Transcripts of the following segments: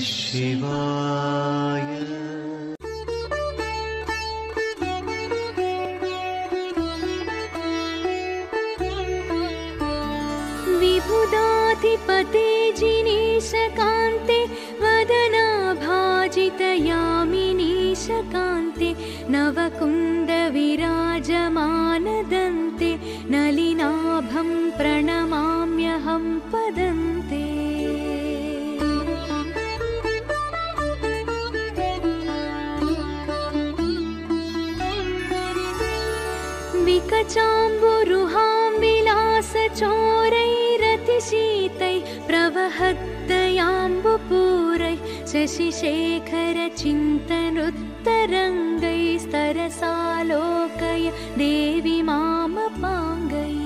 शिवाय। विबुधाधिपते जिनेशकान्ते वदनाभाजितयामिनीशकान्ते नवकुन्दविराजमानदन्ते नलिनाभं प्रणमाम्यहं पदन्ते। विकचाम्बुरुहां विलासचोरैरतिशीतैः प्रवहद्दयाम्बुपूरैः शशिशेखरचिन्तनुत्तरङ्गैस्तरसालोकय देवी मामपाङ्गैः।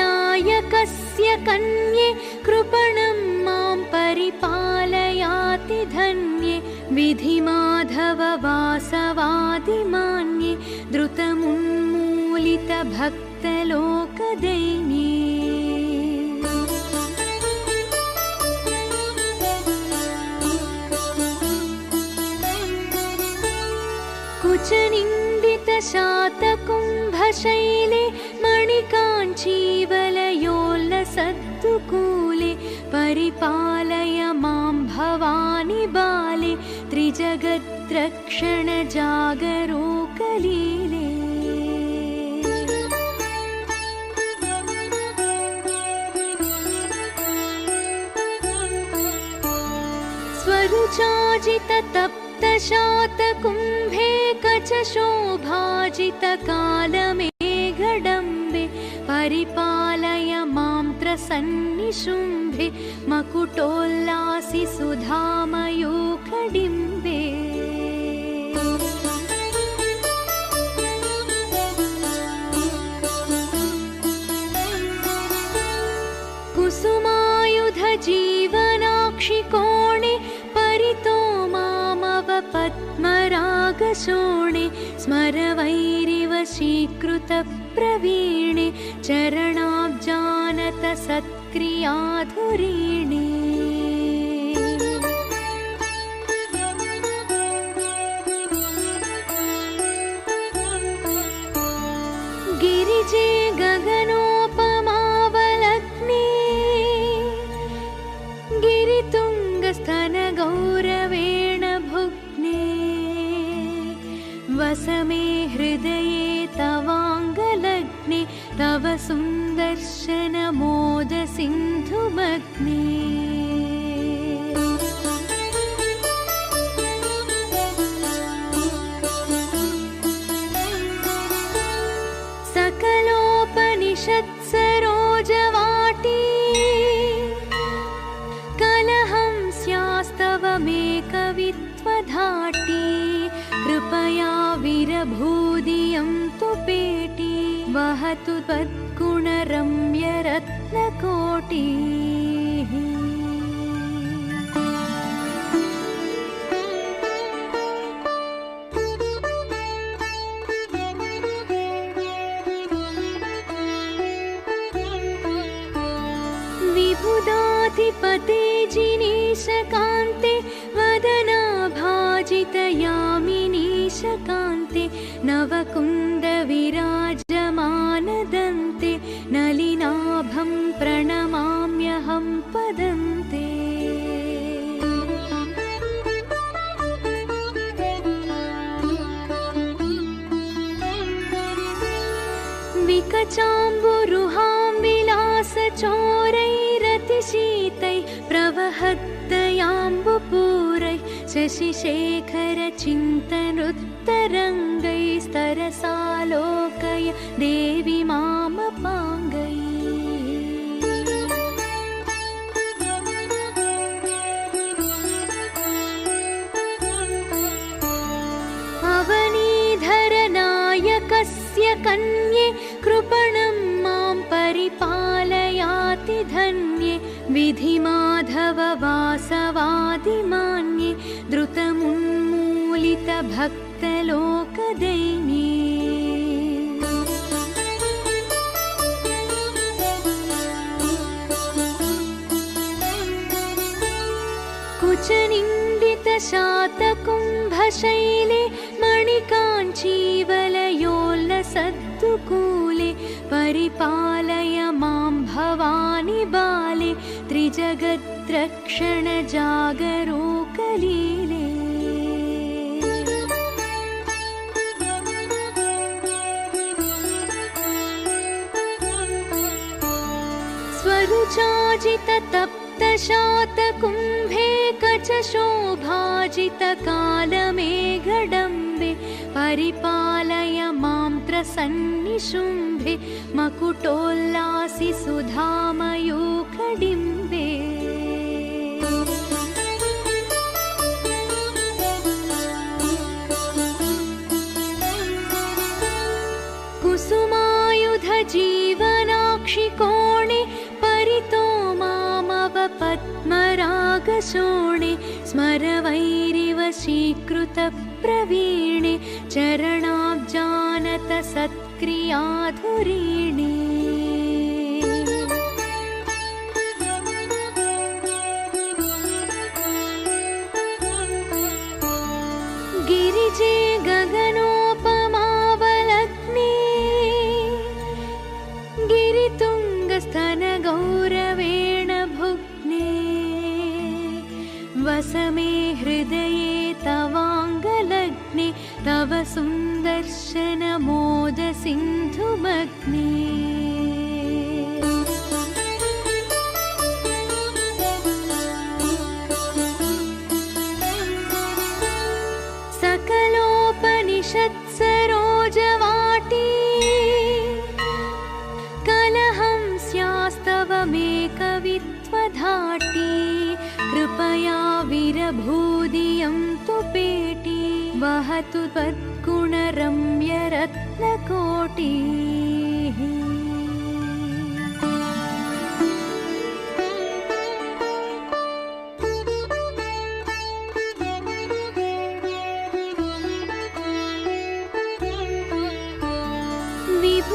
अवनीधरनायकस्य कन्ये कृपणं मां परिपालयाति धन्ये विधिमाधववासवादिमान्ये द्रुतमुन्मूलितभक्तलोकदैन्ये। कुचनिन्दितशातकुम्भशैले मणिकाञ्चीवलयोल्लसद्दुकूले परिपालय मां भवानि बाले त्रिजगद्रक्षणजागरूकलीले। स्वरुचाजिततप्तशातकुम्भे कचशोभाजितकालमेघडम्बे परिपालय मां त्रसन्निशुम्भे मकुटोल्लासि सुधामयूखडिम्बे। कुसुमायुधजीवनाक्षिकोणे परितो मामवपद्मरागशोणे स्मरवैरिव शीकृतप्रवीणे चरणाब्जानतसत्क्रियाधुरीणे। गिरिजे गगनोपमावलग्ने गिरितुङ्गस्तनगौरवेण भुग्ने वस मे हृदये तवाङ्गलग्ने तव सुन्दर्शनमोदसिन्धुमग्ने। सकलोपनिषत्सरोजवाटी कलहं स्यास्तव मे कवित्वधाटी कृपया विरभूदियं तु पेटी वहतु त्वद्गुणरम्यरत्नकोटिः। विबुधाधिपते जिनेशकान्ते वदनाभाजितयामिनीशकान्ते नवकुन्दविराजमानदन्ते नलिनाभं प्रणमाम्यहं पदन्ते। विकचाम्बुरुहां विलासचोरैरतिशीतैः प्रवहद्दयाम्बुपूरैः शशिशेखरचिन्तनुत्तरङ्गैस्तरसालोकय देवी मामपाङ्गैः। अवनीधरनायकस्य कन्ये कृपणं मां परिपालयाति धन्ये विधिमाधववासवादिमान्ये द्रुतमुन्मूलित भक्तलोकदैन्ये कुचनिन्दितशातकुम्भशैले मणिकाञ्चीवलयोल्लसद्दुकूले परिपालय मां भवानि बाले त्रिजगद्रक्षणजागरूकलीले स्वरुचाजिततप्तशातकुम्भे कचशोभाजितकालमेघडम्बे परिपालय मां त्रसन्निशुम्भे मकुटोल्लासि सुधामयूखडिम्बे कुसुमायुधजीवनाक्षिकोणे परितो मामव पद्मरागशोणे स्मरवैरिवशीकृतप्रवीणे चरणाब्जानत सत्क्रियाधुरीणे गिरिजे गगनोपमावलग्ने गिरितुङ्गस्तनगौरवेण भुग्ने वसमे हृदये तवाङ्गलग्ने तव सुन्दर्शनमोदसिन्धुमग्ने सकलोपनिषत्सरोजवाटी कलहं स्यास्तवमेकवित्वधाटी कृपया विरभूदियं तु पेटी वहतु त्वद्गुणरम्यरत्नकोटिः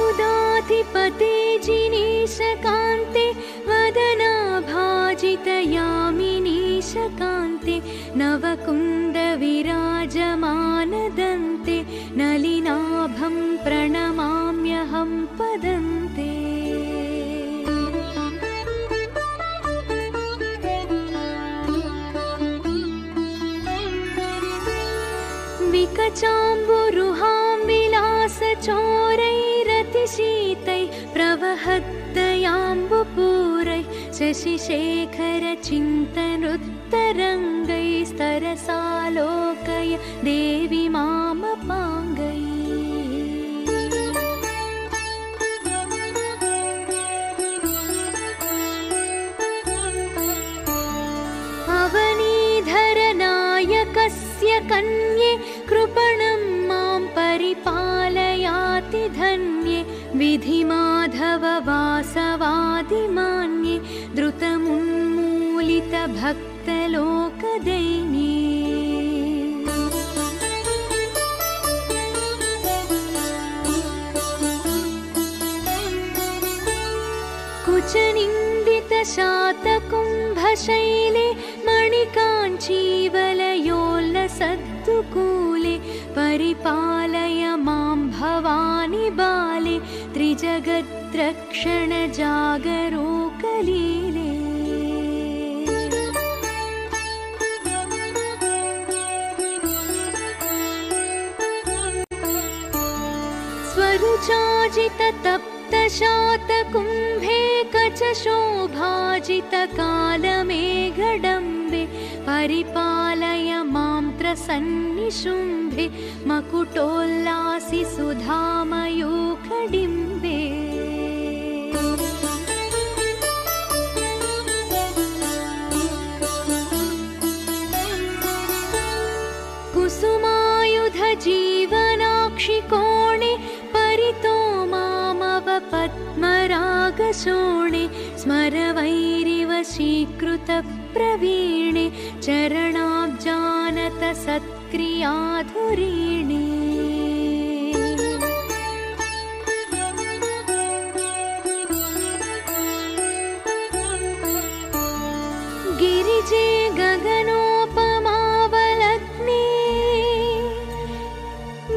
विबुधाधिपते जिनीशकान्ते वदनाभाजितयामिनीशकान्ते नवकुन्दविराजमानदन्ते नलिनाभं प्रणमाम्यहं पदन्ते विकचाम्बुरुहां विलासचोरैरतिशीतैः प्रवहद्दयाम्बुपूरैः शशिशेखरचिन्तनुत्तरङ्गैस्तरसालोकय देवि मामपाङ्गैः अवनीधरनायकस्य कन्ये कृपणं मां परिपालयाति धन्ये विधिमाधव वासवादिमान्ये द्रुतमुन्मूलितभक्तलोकदैन्ये कुचनिन्दितशातकुम्भशैले मणिकाञ्चीवलयोल्लसद्दुकूले परिपालय मां भवानि बाले त्रिजगद्रक्षणजागरूकलीले स्वरुचाजिततप्तशातकुम्भे कचशोभाजितकालमेघडम्बे परिपालय मां त्रसन्निशुम्भे मकुटोल्लासि सुधामयूखडिम्बे कुसुमायुधजीवनाक्षिकोणे परितो मामव पद्मरागशोणे स्मरवैरिवशीकृतप्रवीणे चरणाब्जानत सत् सत्क्रियाधुरीणे गिरिजे गगनोपमावलग्ने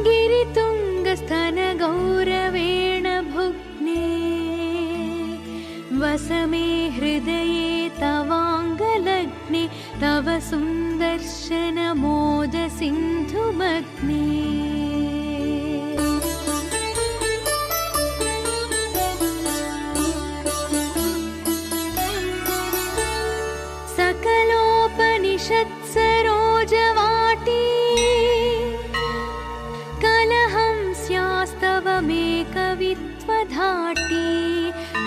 गिरितुङ्गस्तनगौरवेण भुग्ने वसमे हृदये तवाङ्गलग्ने तव सुन्दर्शनमोदसिन्धुमग्ने सकलोपनिषत्सरोजवाटी कलहं स्यास्तवमेकवित्वधाटी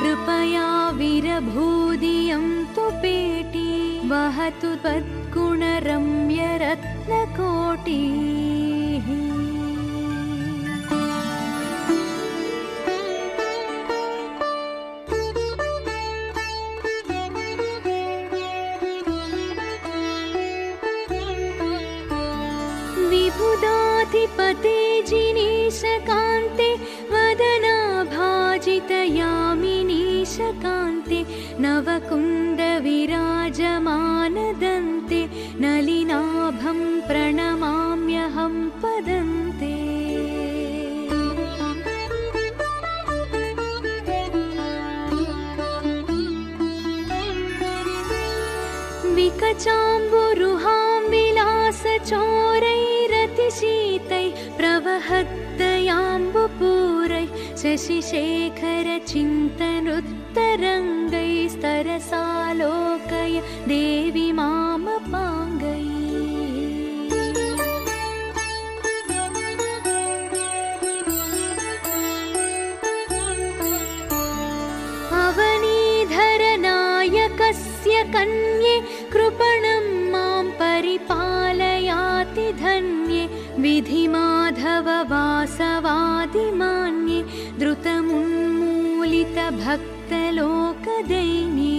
कृपया विरभूदियं तु पेटी वहतु त्वद्गुणरम्यरत्नकोटिः विबुधाधिपते जिनीशकान्ते वदनाभाजितयामिनीशकान्ते नवकुण्डविराजमानदन्ते नलिनाभं प्रणमाम्यहं पदन्ते विकचाम्बुरुहां विलासचोरैरतिशीतैः प्रवहद्दयाम्बुपूरैः शशिशेखरचिन्तनुत्तरङ्गैस्तरसालोकय देवि मामपाङ्गैः अवनीधरनायकस्य कन्ये कृपणं मां परिपालयाति धन्ये विधिमाधववासवादिमान्ये द्रुतमुन्मूलितभक्तलोकदैन्ये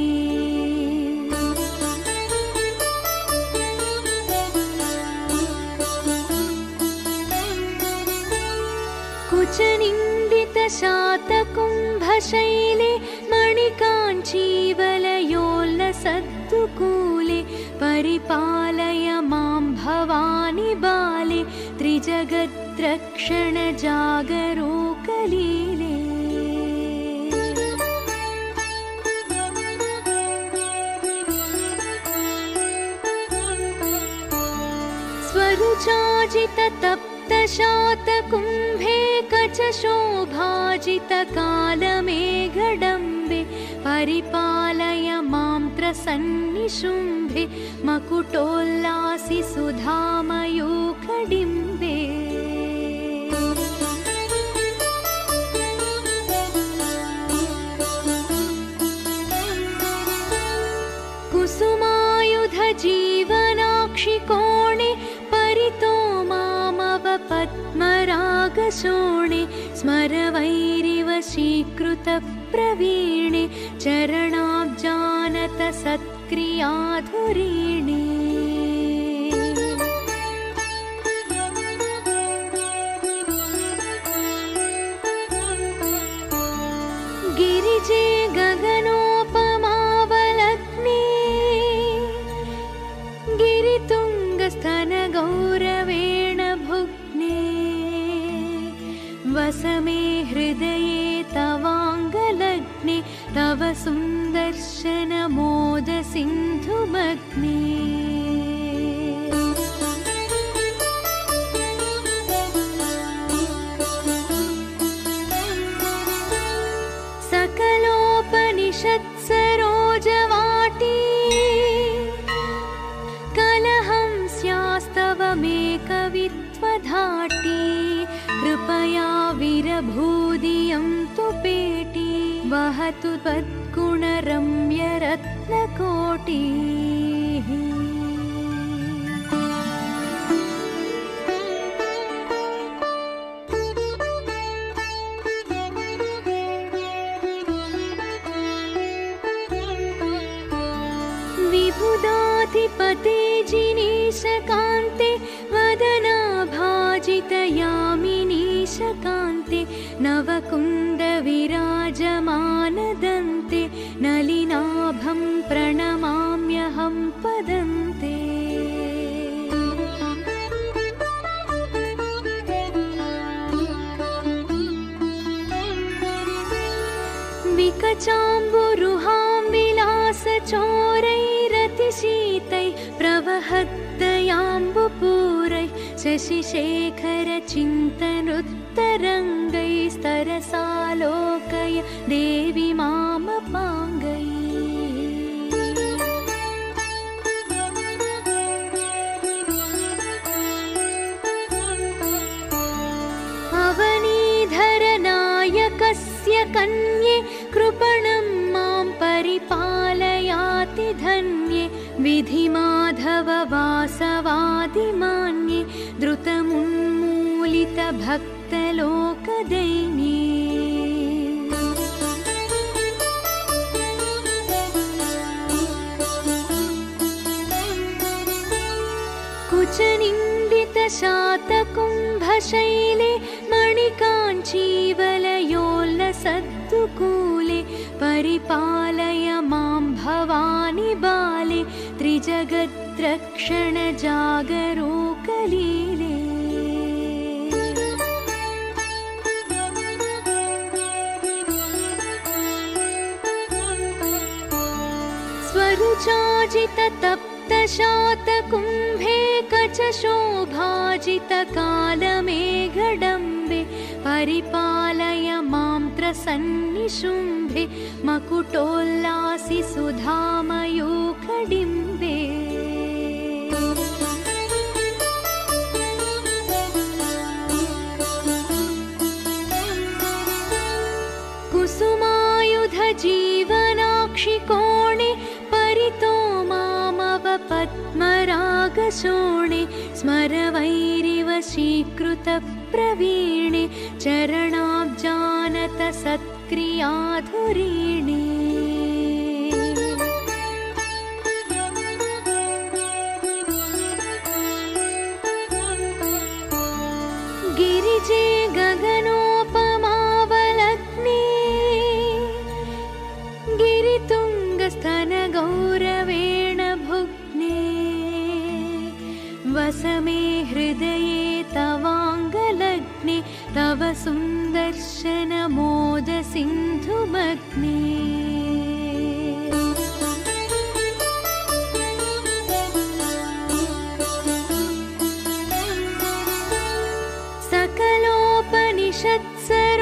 कुचनिन्दितशातकुम्भशैले मणिकाञ्चीवलयोल्लसद्दुकूले परिपालय मां भवानि बाले त्रिजगद्रक्षणजागरूकलीले स्वरुचाजिततप्तशातकुम्भे कचशोभाजितकालमेघडम्बे परिपालय मां त्रसन्निशुम्भे मकुटोल्लासि सुधामयूखडिम्बे कुसुमायुधजीवनाक्षिकोणे परितो मामवपद्मरागशोणे स्मरवैरिव शीकृतप्रवीणे चरणाब्जानत सत्क्रियाधुरीणे गिरिजे गगनोपमावलग्ने गिरितुङ्गस्तनगौरवेण भुग्ने वसमे हृदये तवाङ्गलग्ने तव सुन्दर्शनमोदसिन्धुमग्ने सकलोपनिषत्सरोजवाटी कलहं स्यास्तवमेकवित्वधाटी कृपया विरभूदियं तु पेटी वहतु त्वद्गुणरम्यरत्नकोटिः विबुधाधिपते जिनीशकान्ते वदन भाजितयामिनीशकान्ते नवकुन्दविराजमानदन्ते नलिनाभं प्रणमाम्यहं पदन्ते। विकचाम्बुरुहां विलासचोरैरतिशीतैः प्रवहद्दयाम्बुपूरैः शशिशेखरचिन्तनुत्तरङ्गैस्तरसालोकय देवि मामपाङ्गैः। अवनीधरनायकस्य कन्ये कृपणं मां परिपालयाति धन्ये विधिमाधववासवादिमान्ये द्रुतमुन्मूलितभक्तलोकदैन्ये। कुचनिन्दितशातकुम्भशैले मणिकाञ्चीवलयोल्लसद्दुकूले परिपालय मां भवानि बाले त्रिजगद्रक्षणजागरूकलीले। स्वरुचाजिततप्तशातकुम्भे कचशोभाजितकालमेघडम्बे परिपालय मां त्रसन्निशुम्भे मकुटोल्लासि सुधामयूखडिम्बे। कुसुमायुधजीवनाक्षिकोणे परितो मामवपद्मरागशोणे स्मरवैरिवशीकृतप्रवीणे चरणाब्जानतसत्क्रियाधुरीणे। गिरिजे गगनोपमावलग्ने गिरितुङ्गस्तनगौरवेण भुग्ने वसमे हृदये तवाङ्गलग्ने तव सुन्दर्शनमोदसिन्धुमग्ने।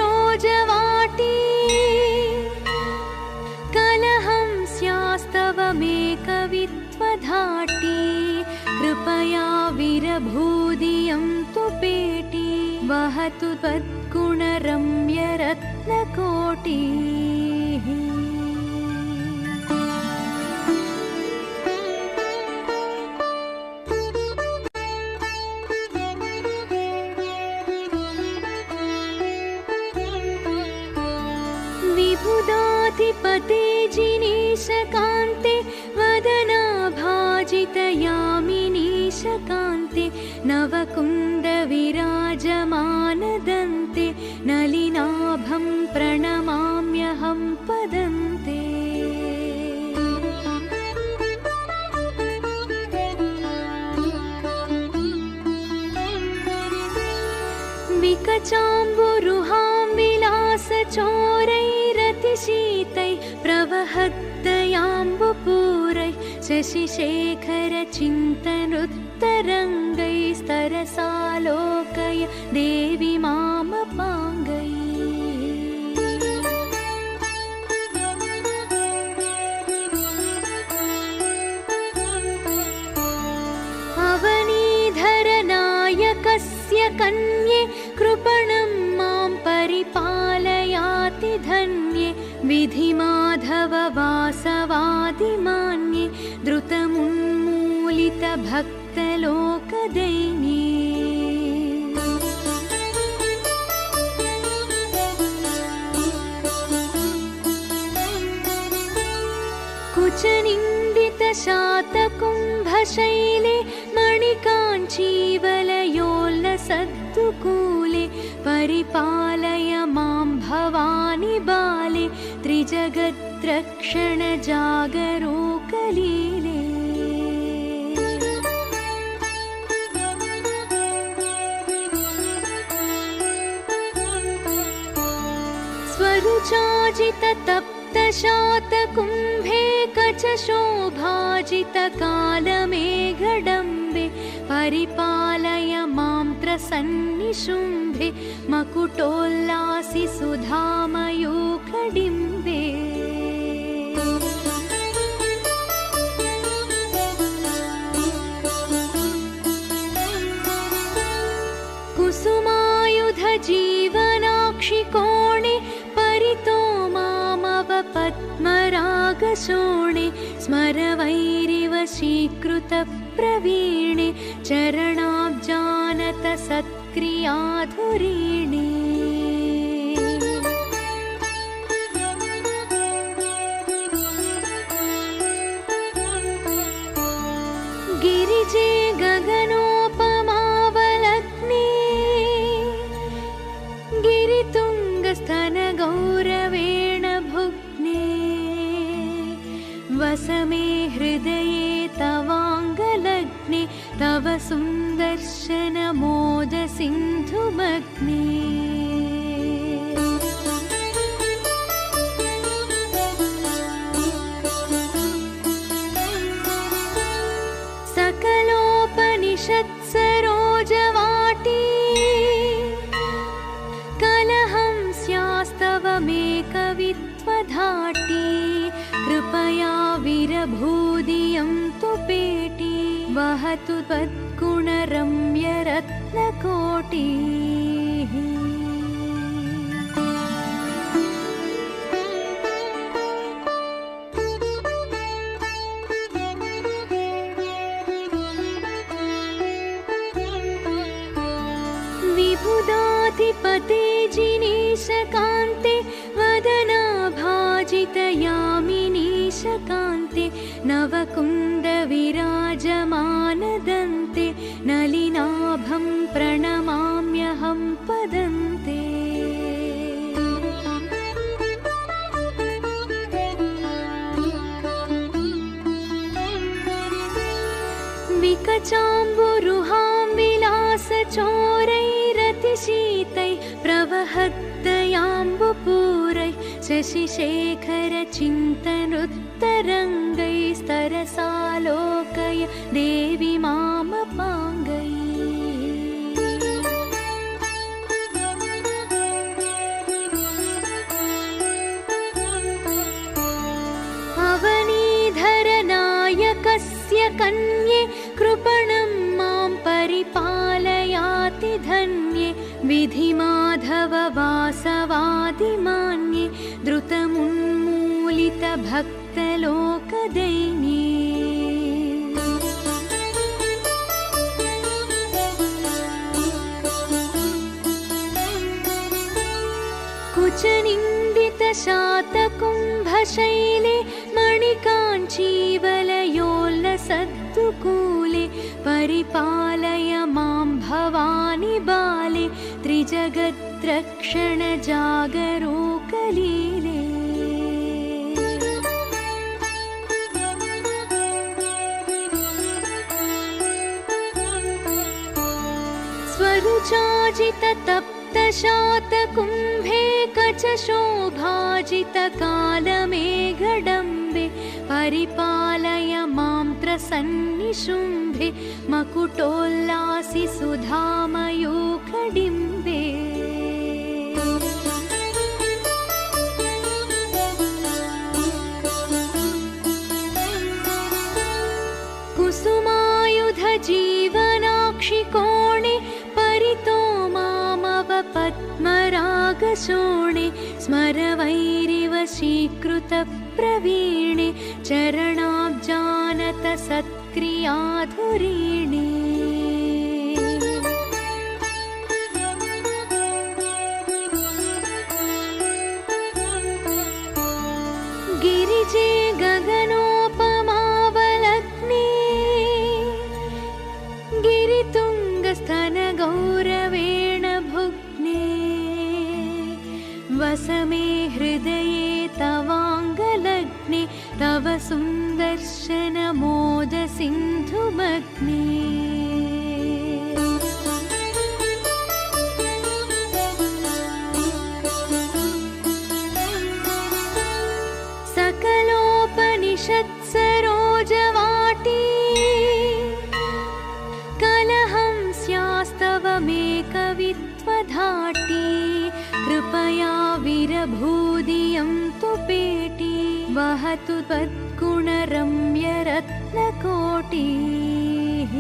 सकलोपनिषत्सरोजवाटी कलहं स्यास्तवमेकवित्वधाटी कृपया विरभूदियं तु पेटी वहतु त्वद्गुणरम्यरत्नकोटिः। विबुधाधिपते जिनीशकान्ते वदनाभाजितयामिनीशकान्ते नवकुन्दविराजमानदन्ते नलिनाभं प्रणमाम्यहं पदन्ते। विकचाम्बुरुहां विलासचोरैरतिशीतैः प्रवहद्दयाम्बुपूरैः शशिशेखरचिन्तनुत्तरङ्गैस्तरसालोकय देवि मामपाङ्गैः। अवनीधरनायकस्य कन्ये कृपणं मां परिपालयाति धन्ये विधिमाधववासवादिमान्ये द्रुतमुन्मूलितभक्तलोकदैन्ये। कुचनिन्दितशातकुम्भशैले मणिकाञ्चीवलयोल्ल सद्दुकूले परिपालय मां भवानि बाले त्रिजगद्रक्षण जागरूकलीले स्वरुचाजिततप्तशातकुम्भे कचशोभाजितकालमेघडम्बे परिपालय मां त्रसन्निशुम्भे मकुटोल्लासि सुधामयूखडिम्बे कुसुमायुधजीवनाक्षिकोणे परितो मामव पद्मरागशोणे स्मरवैरिवशीकृतप्रवीणे चरणाब्जानत सत्क्रियाधुरीणे गिरिजे गगनोपमावलग्ने गिरितुङ्गस्तनगौरवेण भुग्ने वसमे हृदये तवाङ्गलग्ने तव सुन्दर्शनमोदसिन्धुमग्ने सकलोपनिषत्सरोजवाटी कलहं स्यास्तवमेकवित्वधाटी कृपया विरभूदियं तु पेटी वहतु त्वद्गुणरम्यरत्नकोटिः विबुधाधिपते जिनीशकान्ते वदनाभाजितयामिनीशकान्ते नवकुन्दविराजमानदन्ते नलिनाभं प्रणमाम्यहं पदन्ते विकचाम्बुरुहां विलासचोरैरतिशीतै प्रवहद्दयाम्बुपूरै शशिशेखरचिन्तनुत्तरङ्गैस्तरसालोकय देवि मामपाङ्गै अवनीधरनायकस्य कन्ये कृपणं मां परिपालयाति धन्ये विधिमाधववासवादिमान्ये द्रुतमुन्मूलितभक्तलोकदैन्ये कुचनिन्दितशातकुम्भशैले मणिकाञ्चीवलयोल्लसद्दुकूले परिपालय मां भवानि बाले त्रिजगद्रक्षण जागरूकलीले स्वरुचाजिततप्तशातकुम्भे कचशोभाजितकालमेघडम्बे परिपालय मां त्रसन्निशुम्भे मकुटोल्लासि सुधामयूखडिम्बे कुसुमायुधजीवनाक्षिकोणे परितो मामव पद्मरागशोणे स्मरवैरिवशीकृतप्रवीणे चरणाब्जानत सत्क्रियाधुरीणे गिरिजे गगनोपमावलग्ने गिरितुङ्ग गिरितुङ्गस्तनगौरवेण भुग्ने वस मे हृदये तवाङ्गलग्ने तव सुन्दर्शनमोदसिन्धुमग्ने सकलोपनिषत्सरोजवाटी कलहं स्यास्तव मे कवित्वधाटी कृपया विरभूदियं तु पेटी वहतु त्वद्गुणरम्यरत्नकोटिः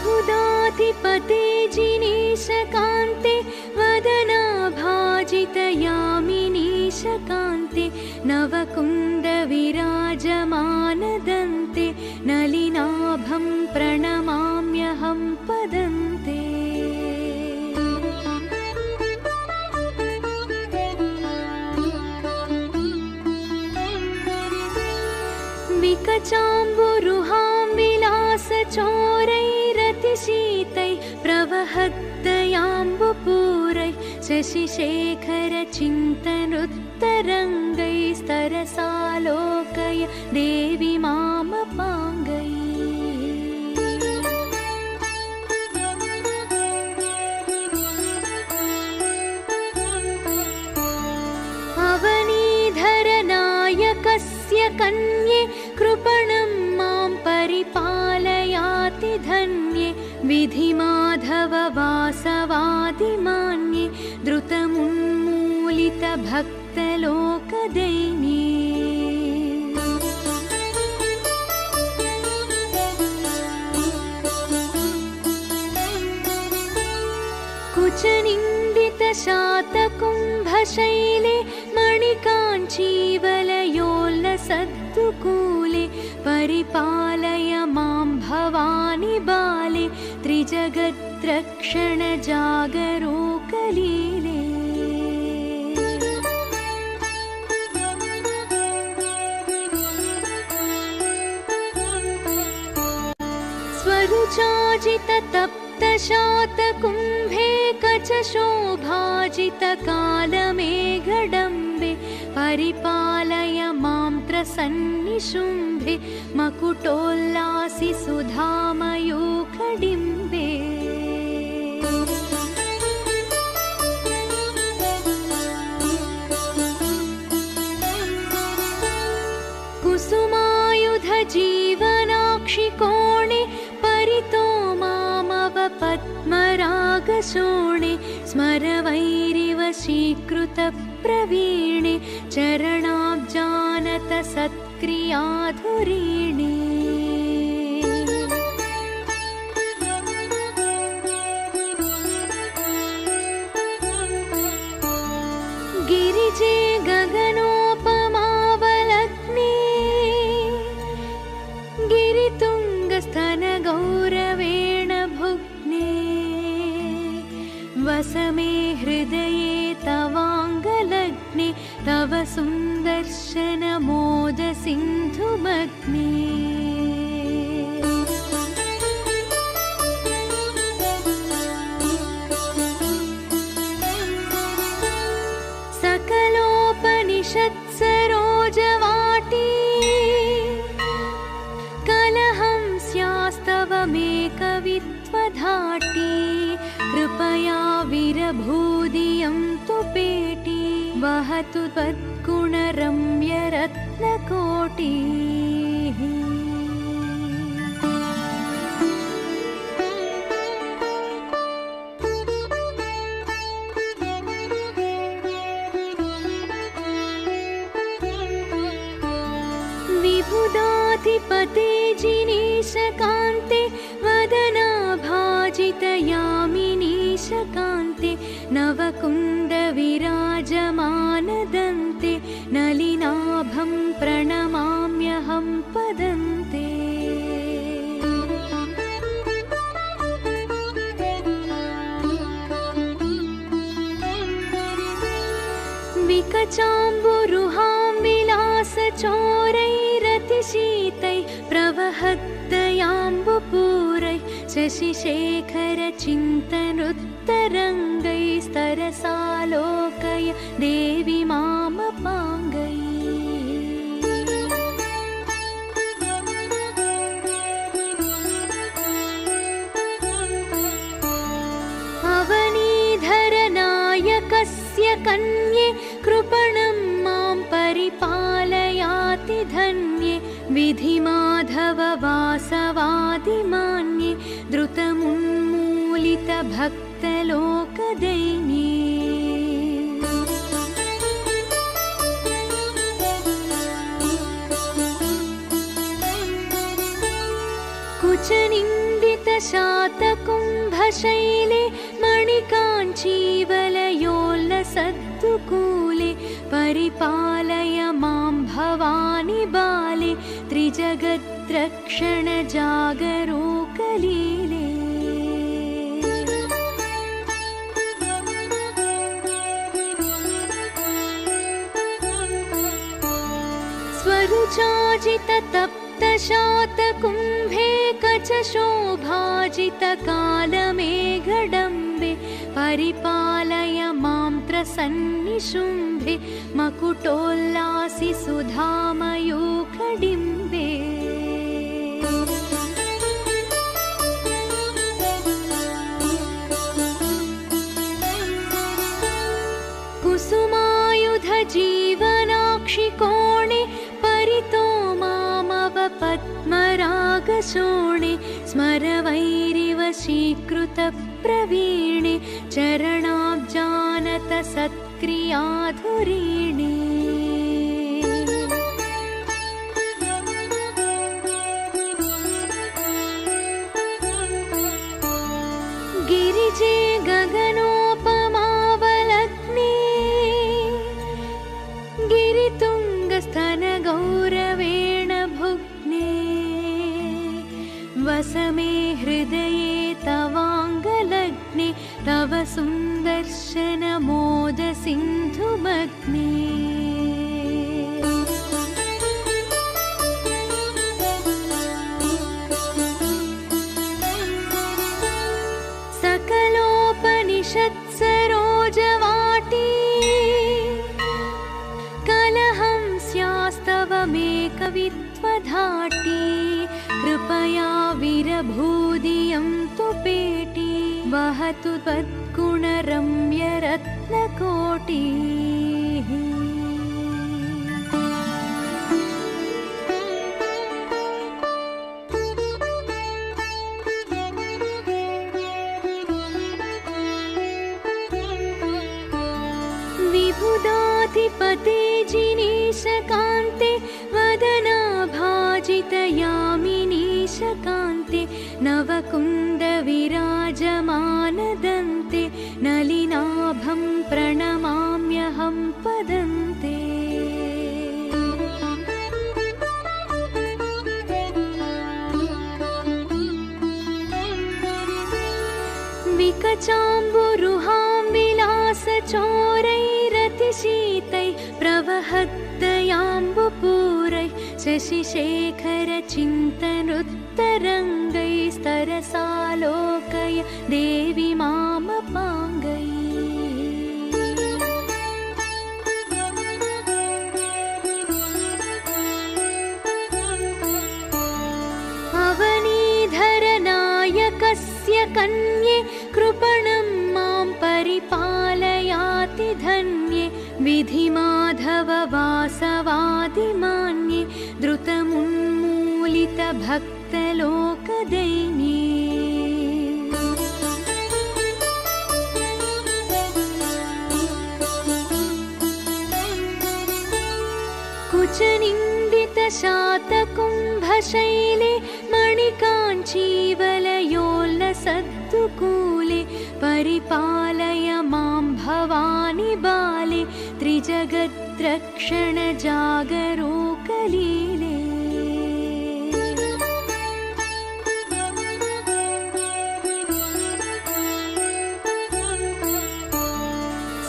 विबुधाधिपते जिनेशकान्ते वदनाभाजितयामिनीशकान्ते नवकुन्दविराजमानदन्ते नलिनाभं प्रणमाम्यहं पदन्ते विकचाम्बुरुहां विलासचोरैरतिशीतैः प्रवहद्दयाम्बुपूरैः शशिशेखरचिन्तनुत्तरङ्गैस्तरसालोकय देवि मामपाङ्गैः अवनीधरनायकस्य कन्ये कृपणं मां परिपालयाति धन्ये विधिमाधववासवादिमान्ये द्रुतमुन्मूलितभक्तलोकदैन्ये कुचनिन्दितशातकुम्भशैले मणिकाञ्चीवलयोल्लसद्दुकूले परिपालय मां भवानि बाले त्रिजगद्रक्षणजागरूकलीले स्वरुचाजिततप्तशातकुम्भे कचशोभाजितकालमेघडम्बे परिपालय मां त्रसन्निशुम्भे मकुटोल्लासि सुधामयूखडिम्बे कुसुमायुधजीवनाक्षिकोणे परितो मामव पद्मरागशोणे स्मरवैरिव शीकृतप्रवीणे चरणाब्जानत सत्क्रियाधुरीणे गिरिजे गगनोपमावलग्ने गिरितुङ्गस्तनगौरवेण भुग्ने वस मे हृदये तवाङ्गलग्ने तव सुन्दर्शनमोदसिन्धुमग्ने सकलोपनिषत्सरोजवाटी कलहं स्यास्तव मे कवित्वधाटी कृपया विरभूदियं तु पेटी वहतु त्वद्गुणरम्यरत्नकोटिः विबुधाधिपते जिनेशकान्ते वदनाभाजितयामिनीशकान्ते नवकुन्दविराजमानदन्ते नलिनाभं प्रणमाम्यहं पदन्ते विकचाम्बुरुहां विलासचोरैरतिशीतैः प्रवहद्दयाम्बुपूरैः शशिशेखरचिन्तनुत्तरङ्गैस्तरसालोकय देवि मामपाङ्गैः। अवनीधरनायकस्य कन्ये कृपणं मां परिपालयाति धन्ये विधिमाधव वासवादिमान्ये द्रुतमुन्मूलितभक्तलोकदैन्ये। कुचनिन्दितशातकुम्भशैले मणिकाञ्चीवलयोल्लसद्दुकूले परिपालय मां भवानि बाले त्रिजगद्रक्षणजागरूकलीले। स्वरुचाजिततप्तशातकुम्भे कचशोभाजितकालमेघडम्बे परिपालय मां त्रसन्निशुम्भे मकुटोल्लासि सुधामयूखडिम्बे। कुसुमायुधजीवनाक्षिकोणे परितो मामव पद्मरागशोणे स्मरवैरिवशीकृतप्रवीणे चरणाब्जानत सत्क्रियाधुरीणे। गिरिजे गगनोपमावलग्ने गिरितुङ्गस्तनगौरवेण भुग्ने वसमे हृदये तवाङ्गलग्ने तव सुन्दर्शनमोदसिन्धुमग्ने। सकलोपनिषत्सरोजवाटी कलहं स्यास्तवमेकवित्वधाटी कृपया विरभूदियं तु पेटी वहतु त्वद्गुणरम्यरत्नकोटिः। विबुधाधिपते जिनीशकान्ते वदनाभाजितयामिनीशकान्ते नवकुन्दविराजमानदन्ते नलिनाभं प्रणमाम्यहं पदन्ते। विकचाम्बुरुहां विलासचोरैरतिशीतैः प्रवहद्दयाम्बुपूरैः शशिशेखरचिन्तनुत्तरङ्गैस्तरसालोकय देवि मामपाङ्गैः। अवनीधरनायकस्य कन्ये कृपणं मां परिपालयाति धन्ये विधिमाधव वासवादिमान्ये द्रुतमुन्मूलितभक्तलोकदैन्ये। कुचनिन्दितशातकुम्भशैले मणिकाञ्चीवलयोल्लसद्दुकूले परिपालय मां भवानि बाले त्रिजगद्रक्षणजागरूकलीले।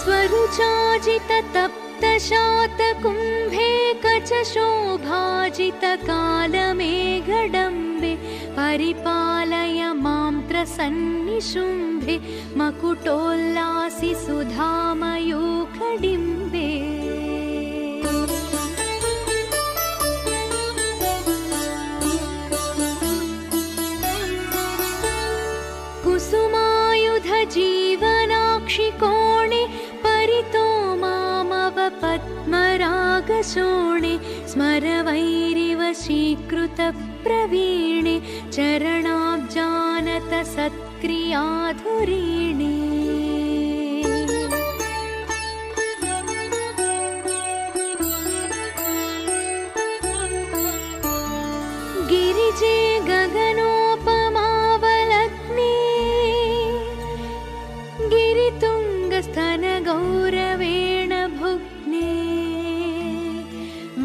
स्वरुचाजिततप्त रक्तशातकुम्भे कचशोभाजितकालमेघडम्बे परिपालय मां त्रसन्निशुम्भे मकुटोल्लासि सुधामयूखडिम्बे कुसुमायुधजीवनाक्षिकोणे परितो मामव पद्मरागशोणे स्मरवैरिवशीकृतप्रवीणे चरणाब्जानत सत्क्रियाधुरीणे गिरिजे गगनोपमावलग्ने गिरितुङ्गस्तनगौरवेण भुग्ने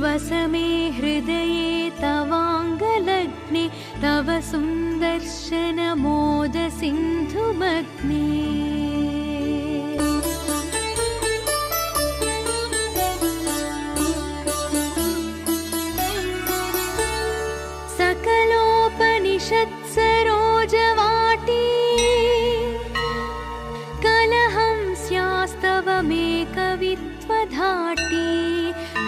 वसमे हृदये तवाङ्गलग्ने तव सुन्दर्शनमोदसिन्धुमग्ने सकलोपनिषत्सरोजवाटी कलहं स्यास्तवमेकवित्वधाटी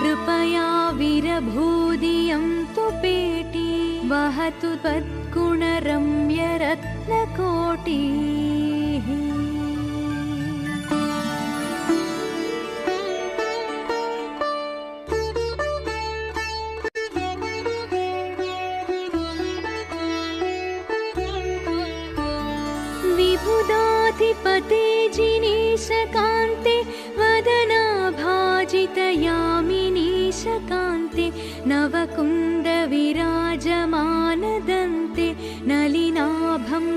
कृपया विरभूदियं तु पेटी वहतु तद्गुणरम्यरत्नकोटिः विबुधाधिपते जिनीशकान्ते वदनाभाजितयामिनीशकान्ते नवकुन्दविराज